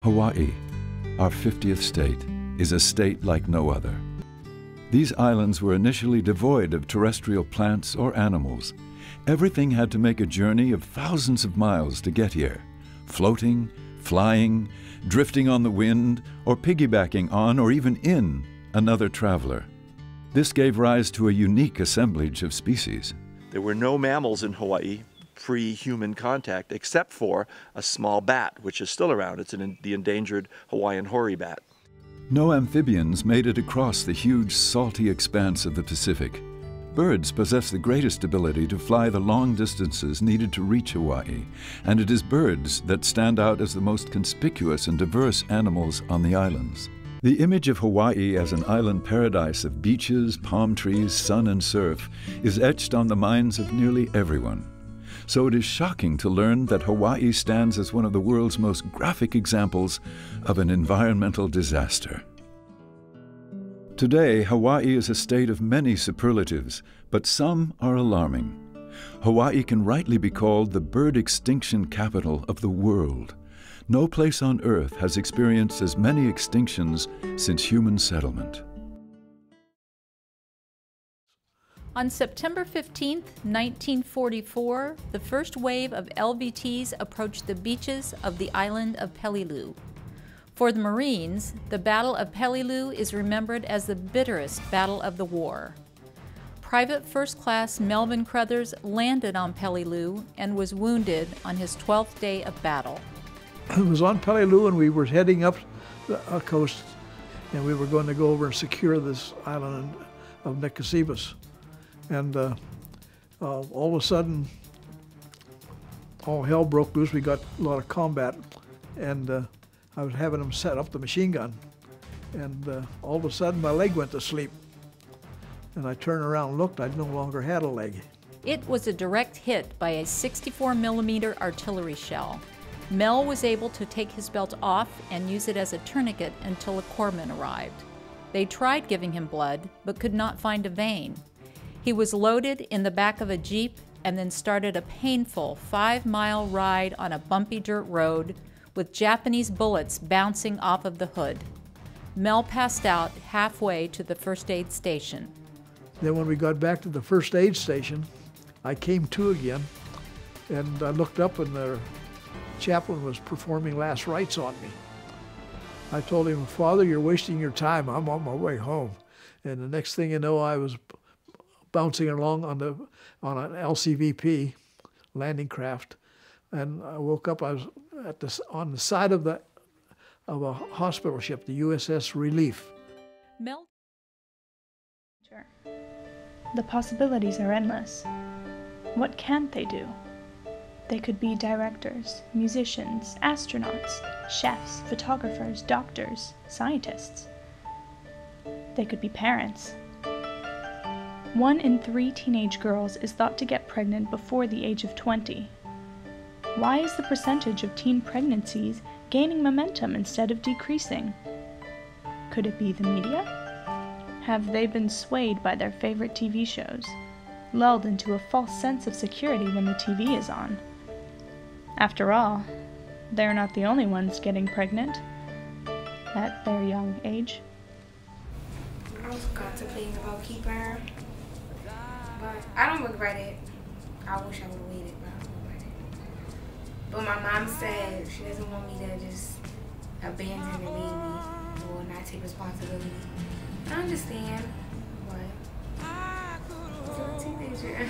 Hawaii, our 50th state, is a state like no other. These islands were initially devoid of terrestrial plants or animals. Everything had to make a journey of thousands of miles to get here, floating, flying, drifting on the wind, or piggybacking on or even in another traveler. This gave rise to a unique assemblage of species. There were no mammals in Hawaii pre-human contact except for a small bat, which is still around. It's the endangered Hawaiian hoary bat. No amphibians made it across the huge, salty expanse of the Pacific. Birds possess the greatest ability to fly the long distances needed to reach Hawaii, and it is birds that stand out as the most conspicuous and diverse animals on the islands. The image of Hawaii as an island paradise of beaches, palm trees, sun, and surf is etched on the minds of nearly everyone. So it is shocking to learn that Hawaii stands as one of the world's most graphic examples of an environmental disaster. Today, Hawaii is a state of many superlatives, but some are alarming. Hawaii can rightly be called the bird extinction capital of the world. No place on Earth has experienced as many extinctions since human settlement. On September 15, 1944, the first wave of LVTs approached the beaches of the island of Peleliu. For the Marines, the Battle of Peleliu is remembered as the bitterest battle of the war. Private First Class Melvin Crothers landed on Peleliu and was wounded on his 12th day of battle. It was on Peleliu, and we were heading up the coast, and we were going to go over and secure this island of Nicosibus. And all of a sudden, all hell broke loose. We got a lot of combat, and I was having them set up the machine gun. And all of a sudden, my leg went to sleep. And I turned around and looked, I no longer had a leg. It was a direct hit by a 64mm artillery shell. Mel was able to take his belt off and use it as a tourniquet until a corpsman arrived. They tried giving him blood, but could not find a vein. He was loaded in the back of a Jeep and then started a painful 5-mile ride on a bumpy dirt road with Japanese bullets bouncing off of the hood. Mel passed out halfway to the first aid station. Then when we got back to the first aid station, I came to again, and I looked up and the chaplain was performing last rites on me. I told him, "Father, you're wasting your time. I'm on my way home." And the next thing you know, I was bouncing along on an LCVP landing craft, and I woke up. I was on the side of a hospital ship, the USS Relief. Mel. The possibilities are endless. What can't they do? They could be directors, musicians, astronauts, chefs, photographers, doctors, scientists. They could be parents. 1 in 3 teenage girls is thought to get pregnant before the age of 20. Why is the percentage of teen pregnancies gaining momentum instead of decreasing? Could it be the media? Have they been swayed by their favorite TV shows, lulled into a false sense of security when the TV is on? After all, they're not the only ones getting pregnant at their young age. I was contemplating about keeping her, but I don't regret it. I wish I would have waited, but I don't regret it. But my mom said she doesn't want me to just abandon the baby or not take responsibility. I understand, but I'm still a teenager.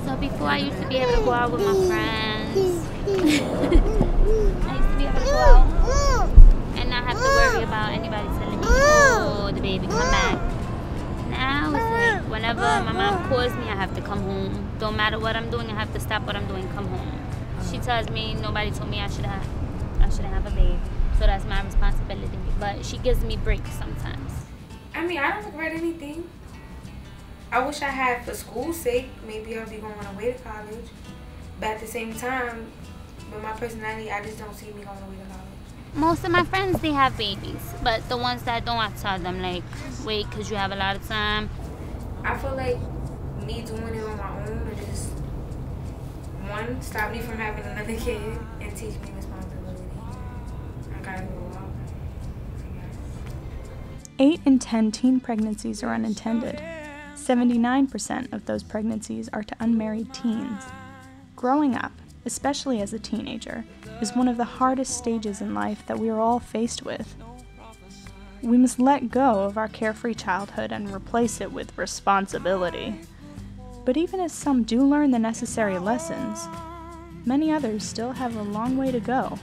So before I used to be able to go out with my friends. I used to be able to go out and not have to worry about anybody telling me, "Oh, the baby, come back." Now it's like whenever my mom calls me, I have to come home. Don't matter what I'm doing, I have to stop what I'm doing, come home. She tells me nobody told me I shouldn't have a baby, so that's my responsibility. But she gives me breaks sometimes. I mean, I don't regret anything. I wish I had, for school's sake, maybe I'll be going away to college. But at the same time, with my personality, I just don't see me going away to college. Most of my friends, they have babies, but the ones that don't, I tell them, like, wait, because you have a lot of time. I feel like me doing it on my own would just, one, stop me from having another kid and teach me responsibility. 8 in 10 teen pregnancies are unintended. 79% of those pregnancies are to unmarried teens. Growing up, especially as a teenager, is one of the hardest stages in life that we are all faced with. We must let go of our carefree childhood and replace it with responsibility. But even as some do learn the necessary lessons, many others still have a long way to go.